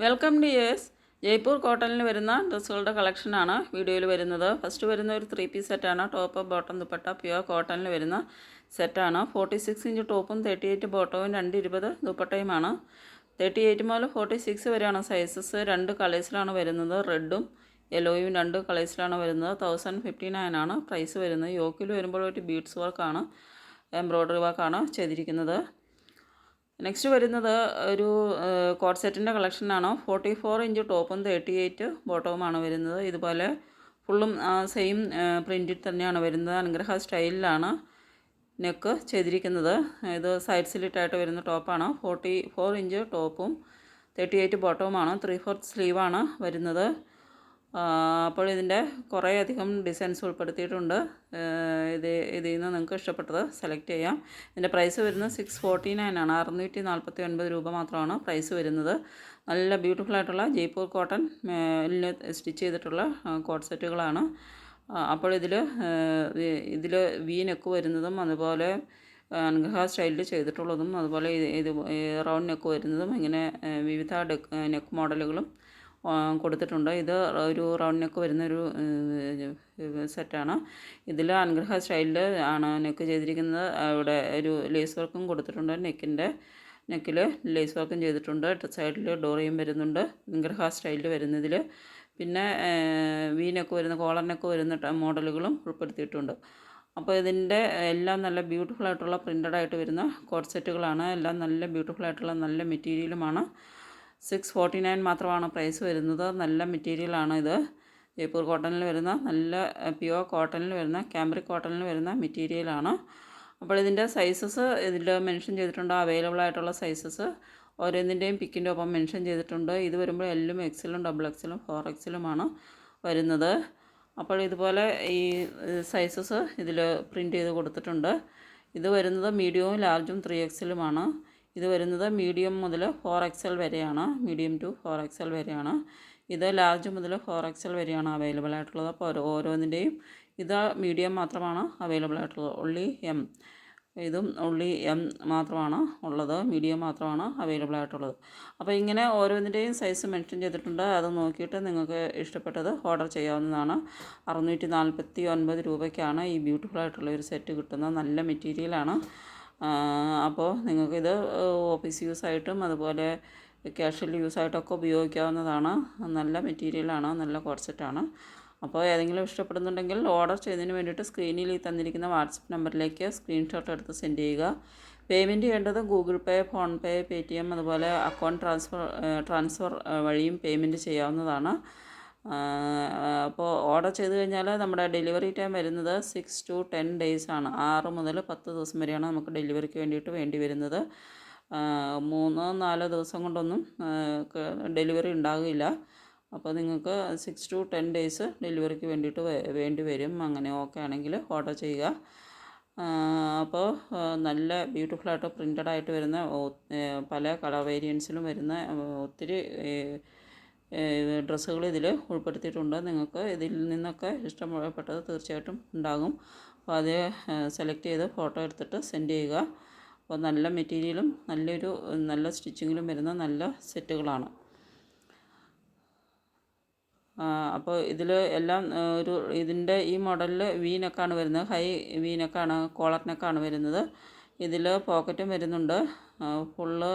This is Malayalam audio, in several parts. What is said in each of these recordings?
Welcome dears. ജയ്പൂർ കോട്ടണിൽ വരുന്ന ഡ്രസ്സുകളുടെ കളക്ഷനാണ് വീഡിയോയിൽ വരുന്നത്. ഫസ്റ്റ് വരുന്ന ഒരു 3 പീസ് സെറ്റാണ്. ടോപ്പ് ബോട്ടം ദുപ്പട്ട പ്യുവർ കോട്ടണിൽ വരുന്ന സെറ്റാണ്. 46 ഇഞ്ച് ടോപ്പും 38 ബോട്ടവും 220 ദുപ്പട്ടയുമാണ്. 38 മുതൽ 46 വരെയാണ് സൈസസ്. 2 കളേഴ്സിലാണ് വരുന്നത്. റെഡും യെല്ലോയും 2 കളേഴ്സിലാണ് വരുന്നത്. 1059 ആണ് പ്രൈസ് വരുന്നത്. യോക്കിൽ വരുമ്പോൾ ഒരു ബീഡ്സ് വർക്കാണ്, എംബ്രോയ്ഡറി വർക്കാണ് ചെയ്തിരിക്കുന്നത്. നെക്സ്റ്റ് വരുന്നത് ഒരു കോട്ട് സെറ്റിൻ്റെ കളക്ഷനാണ്. 44 ഇഞ്ച് ടോപ്പും 38 ബോട്ടവുമാണ് വരുന്നത്. ഇതുപോലെ ഫുള്ളും സെയിം പ്രിൻറ്റിൽ തന്നെയാണ് വരുന്നത്. അനുഗ്രഹ സ്റ്റൈലിലാണ് നെക്ക് ചെയ്തിരിക്കുന്നത്. ഇത് സൈഡ് സ്ലിറ്റായിട്ട് വരുന്ന ടോപ്പാണ്. 44 ഇഞ്ച് ടോപ്പും 38 ബോട്ടവുമാണ്. 3/4 സ്ലീവാണ് വരുന്നത്. അപ്പോൾ ഇതിൻ്റെ കുറേയധികം ഡിസൈൻസ് ഉൾപ്പെടുത്തിയിട്ടുണ്ട്. ഇതിൽ നിന്ന് നിങ്ങൾക്ക് ഇഷ്ടപ്പെട്ടത് സെലക്ട് ചെയ്യാം. ഇതിൻ്റെ പ്രൈസ് വരുന്നത് 649 ആണ്. 649 രൂപ മാത്രമാണ് പ്രൈസ് വരുന്നത്. നല്ല ബ്യൂട്ടിഫുൾ ആയിട്ടുള്ള ജയ്പൂർ കോട്ടൺ സ്റ്റിച്ച് ചെയ്തിട്ടുള്ള കോട്ട് സെറ്റുകളാണ്. അപ്പോൾ ഇതിൽ വി നെക്ക് വരുന്നതും അതുപോലെ അനുഗ്രഹ സ്റ്റൈലിൽ ചെയ്തിട്ടുള്ളതും അതുപോലെ ഇത് റൗണ്ട് നെക്ക് വരുന്നതും ഇങ്ങനെ വിവിധ നെക്ക് മോഡലുകളും കൊടുത്തിട്ടുണ്ട്. ഇത് ഒരു റൗണ്ട് നെക്ക് വരുന്നൊരു സെറ്റാണ്. ഇതിൽ അനുഗ്രഹ സ്റ്റൈലിൽ ആണ് നെക്ക് ചെയ്തിരിക്കുന്നത്. അവിടെ ഒരു ലേസ് വർക്കും കൊടുത്തിട്ടുണ്ട്. നെക്കിൽ ലേസ് വർക്കും ചെയ്തിട്ടുണ്ട്. സൈഡിൽ ഡോറിയും വരുന്നുണ്ട് അനുഗ്രഹ സ്റ്റൈലിൽ വരുന്നതിൽ. പിന്നെ വി നെക്ക് വരുന്ന കോളർ നെക്ക് വരുന്ന മോഡലുകളും ഉൾപ്പെടുത്തിയിട്ടുണ്ട്. അപ്പോൾ ഇതിൻ്റെ എല്ലാം നല്ല ബ്യൂട്ടിഫുൾ ആയിട്ടുള്ള പ്രിൻ്റഡ് ആയിട്ട് വരുന്ന കോട്ട് സെറ്റുകളാണ്. എല്ലാം നല്ല ബ്യൂട്ടിഫുൾ ആയിട്ടുള്ള നല്ല മെറ്റീരിയലുമാണ്. 649 മാത്രമാണ് പ്രൈസ് വരുന്നത്. നല്ല മെറ്റീരിയലാണ് ഇത്. ജയ്പൂർ കോട്ടണിൽ വരുന്ന നല്ല പ്യുവർ കോട്ടണിൽ വരുന്ന ക്യാമ്പ്രിക് കോട്ടണിൽ വരുന്ന മെറ്റീരിയലാണ്. അപ്പോൾ ഇതിൻ്റെ സൈസസ് ഇതിൽ മെൻഷൻ ചെയ്തിട്ടുണ്ട്. അവൈലബിൾ ആയിട്ടുള്ള സൈസസ് ഓരോന്നിൻ്റെയും പിക്കിൻ്റെ ഒപ്പം മെൻഷൻ ചെയ്തിട്ടുണ്ട്. ഇത് വരുമ്പോൾ എല്ലും എക്സലും ഡബിൾ എക്സലും 4XL വരുന്നത്. അപ്പോൾ ഇതുപോലെ ഈ സൈസസ് ഇതിൽ പ്രിൻ്റ് ചെയ്ത് കൊടുത്തിട്ടുണ്ട്. ഇത് വരുന്നത് മീഡിയവും ലാർജും 3XL. ഇത് വരുന്നത് മീഡിയം മുതൽ 4XL വരെയാണ്. മീഡിയം ടു 4XL വരെയാണ്. ഇത് ലാർജ് മുതൽ 4XL വരെയാണ് അവൈലബിൾ ആയിട്ടുള്ളത്. അപ്പോൾ ഓരോന്നിൻ്റെയും ഇത് മീഡിയം മാത്രമാണ് അവൈലബിൾ ആയിട്ടുള്ളത്. Only M. ഇതും ഒൺലി എം മാത്രമാണ് ഉള്ളത്. മീഡിയം മാത്രമാണ് അവൈലബിൾ ആയിട്ടുള്ളത്. അപ്പോൾ ഇങ്ങനെ ഓരോന്നിൻ്റെയും സൈസ് മെൻഷൻ ചെയ്തിട്ടുണ്ട്. അത് നോക്കിയിട്ട് നിങ്ങൾക്ക് ഇഷ്ടപ്പെട്ടത് ഓർഡർ ചെയ്യാവുന്നതാണ്. 649 രൂപയ്ക്കാണ് ഈ ബ്യൂട്ടിഫുൾ ആയിട്ടുള്ള ഒരു സെറ്റ് കിട്ടുന്നത്. നല്ല മെറ്റീരിയലാണ്. അപ്പോൾ നിങ്ങൾക്കിത് ഓഫീസ് യൂസായിട്ടും അതുപോലെ കാഷ്വൽ യൂസായിട്ടൊക്കെ ഉപയോഗിക്കാവുന്നതാണ്. നല്ല മെറ്റീരിയലാണ്, നല്ല കോട്ട് സെറ്റാണ്. അപ്പോൾ ഏതെങ്കിലും ഇഷ്ടപ്പെടുന്നുണ്ടെങ്കിൽ ഓർഡർ ചെയ്യുന്നതിന് വേണ്ടിയിട്ട് സ്ക്രീനിൽ തന്നിരിക്കുന്ന വാട്സപ്പ് നമ്പറിലേക്ക് സ്ക്രീൻഷോട്ട് എടുത്ത് സെൻഡ് ചെയ്യുക. പേയ്മെൻറ്റ് ചെയ്യേണ്ടത് ഗൂഗിൾ പേ, ഫോൺപേ, പേടിഎം അതുപോലെ അക്കൗണ്ട് ട്രാൻസ്ഫർ വഴിയും പേയ്മെൻറ്റ് ചെയ്യാവുന്നതാണ്. അപ്പോൾ ഓർഡർ ചെയ്ത് കഴിഞ്ഞാൽ നമ്മുടെ ഡെലിവറി ടൈം വരുന്നത് 6 to 10 days ആണ്. 6 മുതൽ 10 ദിവസം വരെയാണ് നമുക്ക് ഡെലിവറിക്ക് വേണ്ടിയിട്ട് വേണ്ടി വരുന്നത്. 3-4 ദിവസം കൊണ്ടൊന്നും ഡെലിവറി ഉണ്ടാകില്ല. അപ്പോൾ നിങ്ങൾക്ക് 6 to 10 days ഡെലിവറിക്ക് വേണ്ടിയിട്ട് വേണ്ടി വരും. അങ്ങനെ ഓക്കെ ആണെങ്കിൽ ഓർഡർ ചെയ്യുക. അപ്പോൾ നല്ല ബ്യൂട്ടിഫുള്ളായിട്ട് പ്രിൻ്റഡ് ആയിട്ട് വരുന്ന പല കളർ വേരിയൻസിലും വരുന്ന ഒത്തിരി ഡ്രസ്സുകൾ ഇതിൽ ഉൾപ്പെടുത്തിയിട്ടുണ്ട്. നിങ്ങൾക്ക് ഇതിൽ നിന്നൊക്കെ ഇഷ്ടപ്പെട്ടത് തീർച്ചയായിട്ടും ഉണ്ടാകും. അപ്പോൾ അത് സെലക്ട് ചെയ്ത് ഫോട്ടോ എടുത്തിട്ട് സെൻഡ് ചെയ്യുക. അപ്പോൾ നല്ല മെറ്റീരിയലും നല്ല സ്റ്റിച്ചിങ്ങിലും വരുന്ന നല്ല സെറ്റുകളാണ്. അപ്പോൾ ഇതിൽ എല്ലാം ഇതിൻ്റെ ഈ മോഡലിൽ വി നെക്കാണ് വരുന്നത്. ഹൈ വി നെക്കാണ്, കോളർ നെക്കാണ് വരുന്നത്. ഇതിൽ പോക്കറ്റും വരുന്നുണ്ട്. ഫുള്ള്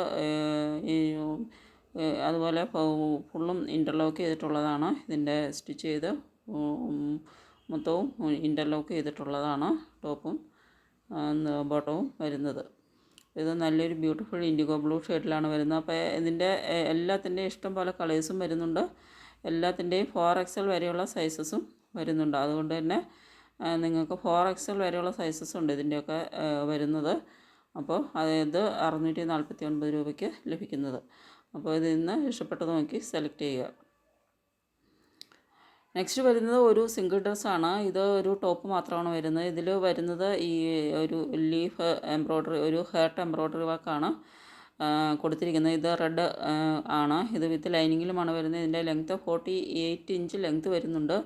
അതുപോലെ ഫുള്ളും ഇൻ്റർലോക്ക് ചെയ്തിട്ടുള്ളതാണ്. ഇതിൻ്റെ സ്റ്റിച്ച് ചെയ്ത് മൊത്തവും ഇൻ്റർലോക്ക് ചെയ്തിട്ടുള്ളതാണ് ടോപ്പും ബോട്ടവും വരുന്നത്. ഇത് നല്ലൊരു ബ്യൂട്ടിഫുൾ ഇൻഡിഗോ ബ്ലൂ ഷെയ്ഡിലാണ് വരുന്നത്. അപ്പോൾ ഇതിൻ്റെ എല്ലാത്തിൻ്റെയും ഇഷ്ടം പോലെ കളേഴ്സും വരുന്നുണ്ട്. എല്ലാത്തിൻ്റെയും 4XL വരെയുള്ള സൈസസും വരുന്നുണ്ട്. അതുകൊണ്ട് തന്നെ നിങ്ങൾക്ക് 4XL വരെയുള്ള സൈസസ് ഉണ്ട് ഇതിൻ്റെയൊക്കെ വരുന്നത്. അപ്പോൾ ഇത് 649 രൂപയ്ക്ക് ലഭിക്കുന്നത്. അപ്പോൾ ഇതിൽ നിന്ന് ഇഷ്ടപ്പെട്ടത് നോക്കി സെലക്ട് ചെയ്യുക. നെക്സ്റ്റ് വരുന്നത് ഒരു സിംഗിൾ ഡ്രസ്സാണ്. ഇത് ഒരു ടോപ്പ് മാത്രമാണ് വരുന്നത്. ഇതിൽ വരുന്നത് ഈ ഒരു ലീഫ് എംബ്രോയ്ഡറി, ഒരു ഹേർട്ട് എംബ്രോയ്ഡറി വർക്കാണ് കൊടുത്തിരിക്കുന്നത്. ഇത് റെഡ് ആണ്. ഇത് വിത്ത് ലൈനിങ്ങിലുമാണ് വരുന്നത്. ഇതിൻ്റെ ലെങ്ത്ത് 48 ഇഞ്ച് ലെങ്ത്ത് വരുന്നുണ്ട്.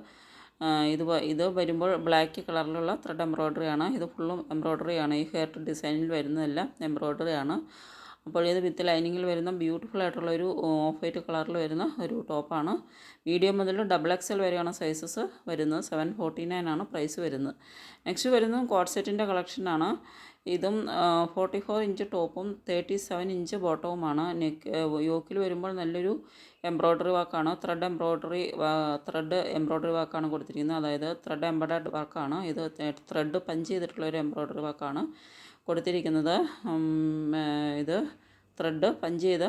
ഇത് വരുമ്പോൾ ബ്ലാക്ക് കളറിലുള്ള ത്രെഡ് എംബ്രോയ്ഡറി ആണ്. ഇത് ഫുള്ളും എംബ്രോയ്ഡറി ആണ്. ഈ ഹെയർ ഡിസൈനിൽ വരുന്നതെല്ലാം എംബ്രോയ്ഡറി ആണ്. അപ്പോൾ ഇത് വിത്ത് ലൈനിങ്ങിൽ വരുന്ന ബ്യൂട്ടിഫുൾ ആയിട്ടുള്ള ഒരു ഓഫ് വൈറ്റ് കളറിൽ വരുന്ന ഒരു ടോപ്പാണ്. മീഡിയം മുതൽ ഡബിൾ എക്സൽ വരെയാണ് സൈസസ് വരുന്നത്. 749 ആണ് പ്രൈസ് വരുന്നത്. നെക്സ്റ്റ് വരുന്നത് കോഡ് സെറ്റിൻ്റെ കളക്ഷനാണ്. ഇതും 44 ഇഞ്ച് ടോപ്പും 37 ഇഞ്ച് ബോട്ടവുമാണ്. യോക്കിൽ വരുമ്പോൾ നല്ലൊരു എംബ്രോയ്ഡറി വർക്കാണ്. ത്രെഡ് എംബ്രോയ്ഡറി വർക്കാണ് കൊടുത്തിരിക്കുന്നത്. അതായത് ത്രെഡ് എംബഡഡ് വർക്കാണ്. ഇത് ത്രെഡ് പഞ്ച് ചെയ്തിട്ടുള്ള ഒരു എംബ്രോയ്ഡറി വർക്കാണ് കൊടുത്തിരിക്കുന്നത്. ഇത് ത്രെഡ് പഞ്ച് ചെയ്ത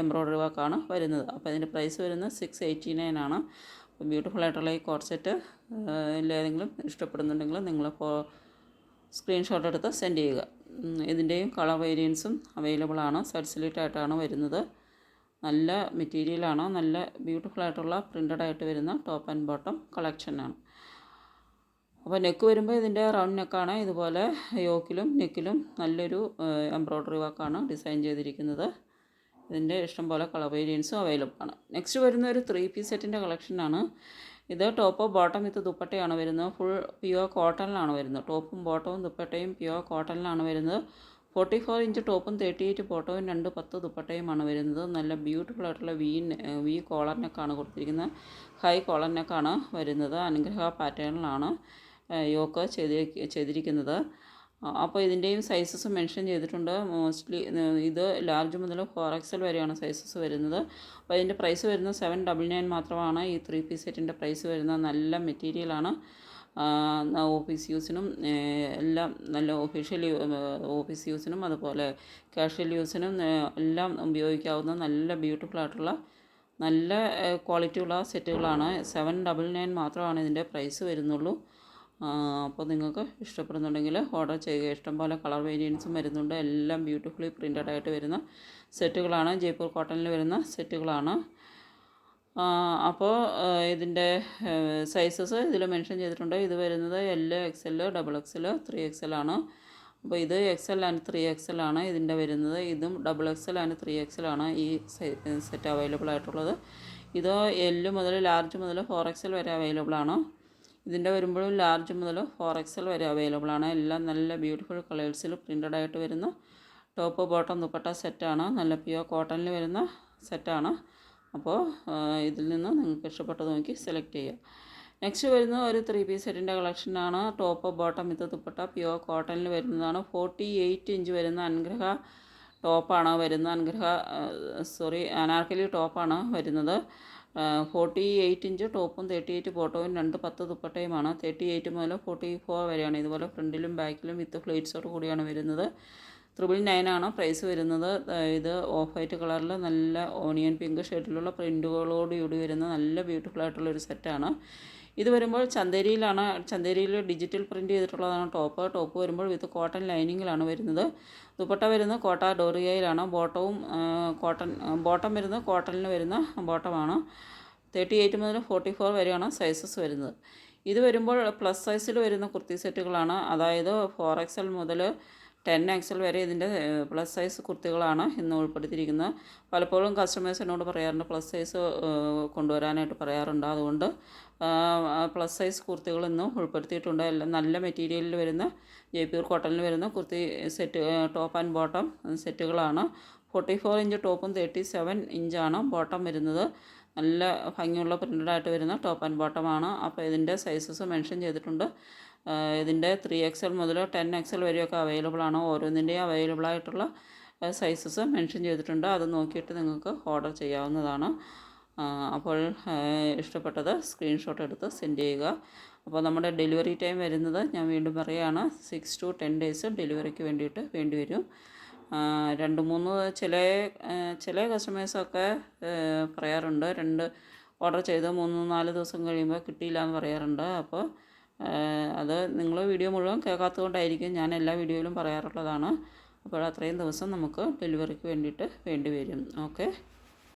എംബ്രോയ്ഡറി വർക്കാണ് വരുന്നത്. അപ്പോൾ ഇതിൻ്റെ പ്രൈസ് വരുന്നത് 689 ആണ്. ബ്യൂട്ടിഫുൾ ആയിട്ടുള്ള ഈ കോഡ് സെറ്റ് ഏതെങ്കിലും ഇഷ്ടപ്പെടുന്നുണ്ടെങ്കിൽ നിങ്ങൾ സ്ക്രീൻഷോട്ട് എടുത്ത് സെൻഡ് ചെയ്യുക. ഇതിൻ്റെയും കളർ വേരിയൻസും അവൈലബിൾ ആണ്. സൈഡ് സ്ലിറ്റ് ആയിട്ടാണ് വരുന്നത്. നല്ല മെറ്റീരിയലാണ്. നല്ല ബ്യൂട്ടിഫുൾ ആയിട്ടുള്ള പ്രിൻ്റഡ് ആയിട്ട് വരുന്ന ടോപ്പ് ആൻഡ് ബോട്ടം കളക്ഷനാണ്. അപ്പോൾ നെക്ക് വരുമ്പോൾ ഇതിൻ്റെ റൗണ്ട് നെക്കാണ്. ഇതുപോലെ യോക്കിലും നെക്കിലും നല്ലൊരു എംബ്രോയ്ഡറി വർക്കാണ് ഡിസൈൻ ചെയ്തിരിക്കുന്നത്. ഇതിൻ്റെ ഇഷ്ടംപോലെ കളർ വേരിയൻസും അവൈലബിൾ ആണ്. നെക്സ്റ്റ് വരുന്ന ഒരു 3 പീസ് സെറ്റിൻ്റെ കളക്ഷനാണ്. ഇത് ടോപ്പ് ബോട്ടം വിത്ത് ദുപ്പട്ടയാണ് വരുന്നത്. ഫുൾ പ്യുവർ കോട്ടണിലാണ് വരുന്നത്. ടോപ്പും ബോട്ടവും ദുപ്പട്ടയും പ്യുവർ കോട്ടണിലാണ് വരുന്നത്. 44 ഇഞ്ച് ടോപ്പും 38 ബോട്ടവും 210 ദുപ്പട്ടയുമാണ് വരുന്നത്. നല്ല ബ്യൂട്ടിഫുൾ ആയിട്ടുള്ള വി കോളർ നെക്കാണ് കൊടുത്തിരിക്കുന്നത്. ഹൈ കോളർ നെക്കാണ് വരുന്നത്. അനുഗ്രഹ പാറ്റേണിലാണ് യോക്ക് ചെയ്തിരിക്കുന്നത്. അപ്പോൾ ഇതിൻ്റെയും സൈസസ് മെൻഷൻ ചെയ്തിട്ടുണ്ട്. മോസ്റ്റ്ലി ഇത് ലാർജ് മുതൽ 4XL വരെയാണ് സൈസസ് വരുന്നത്. അപ്പോൾ ഇതിൻ്റെ പ്രൈസ് വരുന്നത് 799 മാത്രമാണ്. ഈ 3 പീസ് സെറ്റിൻ്റെ പ്രൈസ് വരുന്നത്. നല്ല മെറ്റീരിയലാണ്. ഓഫീസ് യൂസിനും എല്ലാം നല്ല ഓഫീസ് യൂസിനും അതുപോലെ കാഷ്വൽ യൂസിനും എല്ലാം ഉപയോഗിക്കാവുന്ന നല്ല ബ്യൂട്ടിഫുൾ ആയിട്ടുള്ള നല്ല ക്വാളിറ്റിയുള്ള സെറ്റുകളാണ്. 799 മാത്രമാണ് ഇതിൻ്റെ പ്രൈസ് വരുന്നുള്ളൂ. അപ്പോൾ നിങ്ങൾക്ക് ഇഷ്ടപ്പെടുന്നുണ്ടെങ്കിൽ ഓർഡർ ചെയ്യുക. ഇഷ്ടംപോലെ കളർ വേരിയൻസും വരുന്നുണ്ട്. എല്ലാം ബ്യൂട്ടിഫുള്ളി പ്രിൻ്റഡ് ആയിട്ട് വരുന്ന സെറ്റുകളാണ്. ജയ്പൂർ കോട്ടണിൽ വരുന്ന സെറ്റുകളാണ്. അപ്പോൾ ഇതിൻ്റെ സൈസസ് ഇതിൽ മെൻഷൻ ചെയ്തിട്ടുണ്ട്. ഇത് വരുന്നത് L, XL, XXL, 3XL ആണ്. അപ്പോൾ ഇത് XL ആൻഡ് 3XL ആണ് ഇതിൻ്റെ വരുന്നത്. ഇതും XXL ആൻഡ് 3XL ആണ് ഈ സെറ്റ് അവൈലബിൾ ആയിട്ടുള്ളത്. ഇത് L മുതൽ ലാർജ് മുതൽ 4XL വരെ അവൈലബിൾ ആണ്. ഇതിൻ്റെ വരുമ്പോഴും ലാർജ് മുതൽ 4XL വരെ അവൈലബിൾ ആണ്. എല്ലാം നല്ല ബ്യൂട്ടിഫുൾ കളേഴ്സിൽ പ്രിൻ്റഡ് ആയിട്ട് വരുന്ന ടോപ്പ് ബോട്ടം ദുപ്പട്ട സെറ്റാണ്. നല്ല പ്യുവർ കോട്ടണിൽ വരുന്ന സെറ്റാണ്. അപ്പോൾ ഇതിൽ നിന്ന് നിങ്ങൾക്ക് ഇഷ്ടപ്പെട്ടത് നോക്കി സെലക്ട് ചെയ്യുക. നെക്സ്റ്റ് വരുന്ന ഒരു 3 പീസ് സെറ്റിൻ്റെ കളക്ഷനാണ്. Top bottom with dupatta pure കോട്ടണിൽ വരുന്നതാണ്. 48 ഇഞ്ച് വരുന്ന അനുഗ്രഹ ടോപ്പാണ് വരുന്നത്. അനാർക്കലി ടോപ്പാണ് വരുന്നത്. 48 ഇഞ്ച് ടോപ്പും 38 ബോട്ടവും 210 ദുപ്പട്ടയുമാണ്. 38 മുതൽ 44 വരെയാണ്. ഇതുപോലെ ഫ്രണ്ടിലും ബാക്കിലും വിത്ത് ഫ്ലേറ്റ്സോട് കൂടിയാണ് വരുന്നത്. 999 ആണ് പ്രൈസ് വരുന്നത്. ഇത് ഓഫ് വൈറ്റ് കളറിൽ നല്ല ഓണിയൻ പിങ്ക് ഷെയ്ഡിലുള്ള പ്രിൻറ്റുകളോടുകൂടി വരുന്ന നല്ല ബ്യൂട്ടിഫുൾ ആയിട്ടുള്ളൊരു സെറ്റാണ്. ഇത് വരുമ്പോൾ ചന്തേരിയിൽ ഡിജിറ്റൽ പ്രിൻറ്റ് ചെയ്തിട്ടുള്ളതാണ് ടോപ്പ് വരുമ്പോൾ വിത്ത് കോട്ടൺ ലൈനിങ്ങിലാണ് വരുന്നത്. ദുപ്പട്ട വരുന്നത് കോട്ട ഡോറിയയിലാണ്. ബോട്ടം വരുന്നത് കോട്ടണിൽ വരുന്ന ബോട്ടമാണ്. 38 മുതൽ 44 വരെയാണ് സൈസസ് വരുന്നത്. ഇത് വരുമ്പോൾ പ്ലസ് സൈസിൽ വരുന്ന കുർത്തി സെറ്റുകളാണ്. അതായത് 4XL മുതൽ 10XL വരെ ഇതിൻ്റെ പ്ലസ് സൈസ് കുർത്തികളാണ് ഇന്ന് ഉൾപ്പെടുത്തിയിരിക്കുന്നത്. പലപ്പോഴും കസ്റ്റമേഴ്സ് എന്നോട് പറയാറുണ്ട് പ്ലസ് സൈസ് കൊണ്ടുവരാനായിട്ട് പറയാറുണ്ട്. അതുകൊണ്ട് പ്ലസ് സൈസ് കുർത്തികൾ ഇന്ന് ഉൾപ്പെടുത്തിയിട്ടുണ്ട്. എല്ലാം നല്ല മെറ്റീരിയലിൽ വരുന്ന ജയ്പൂർ കോട്ടണിൽ വരുന്ന kurti set top and bottom സെറ്റുകളാണ്. 44 ഇഞ്ച് ടോപ്പും 37 ഇഞ്ചാണ് ബോട്ടം വരുന്നത്. നല്ല ഭംഗിയുള്ള പ്രിൻ്റഡ് ആയിട്ട് വരുന്ന ടോപ്പ് ആൻഡ് ബോട്ടമാണ്. അപ്പോൾ ഇതിൻ്റെ സൈസസ് മെൻഷൻ ചെയ്തിട്ടുണ്ട്. ഇതിൻ്റെ 3XL മുതൽ 10XL വരെയൊക്കെ അവൈലബിൾ ആണ്. ഓരോന്നിൻ്റെയും അവൈലബിൾ ആയിട്ടുള്ള സൈസസ് മെൻഷൻ ചെയ്തിട്ടുണ്ട്. അത് നോക്കിയിട്ട് നിങ്ങൾക്ക് ഓർഡർ ചെയ്യാവുന്നതാണ്. അപ്പോൾ ഇഷ്ടപ്പെട്ടത് സ്ക്രീൻഷോട്ട് എടുത്ത് സെൻഡ് ചെയ്യുക. അപ്പോൾ നമ്മുടെ ഡെലിവറി ടൈം വരുന്നത് ഞാൻ വീണ്ടും പറയുകയാണ് 6 to 10 ഡേയ്സ് ഡെലിവറിക്ക് വേണ്ടിയിട്ട് വേണ്ടി വരും. 2-3 ചില കസ്റ്റമേഴ്സൊക്കെ പറയാറുണ്ട് ഓർഡർ ചെയ്ത് 3-4 ദിവസം കഴിയുമ്പോൾ കിട്ടിയില്ല എന്ന് പറയാറുണ്ട്. അപ്പോൾ അത് നിങ്ങൾ വീഡിയോ മുഴുവൻ കേൾക്കാത്തതുകൊണ്ടായിരിക്കും. ഞാൻ എല്ലാ വീഡിയോയിലും പറയാറുള്ളതാണ്. അപ്പോൾ അത്രയും ദിവസം നമുക്ക് ഡെലിവറിക്ക് വേണ്ടിയിട്ട് വേണ്ടി വരും. ഓക്കെ.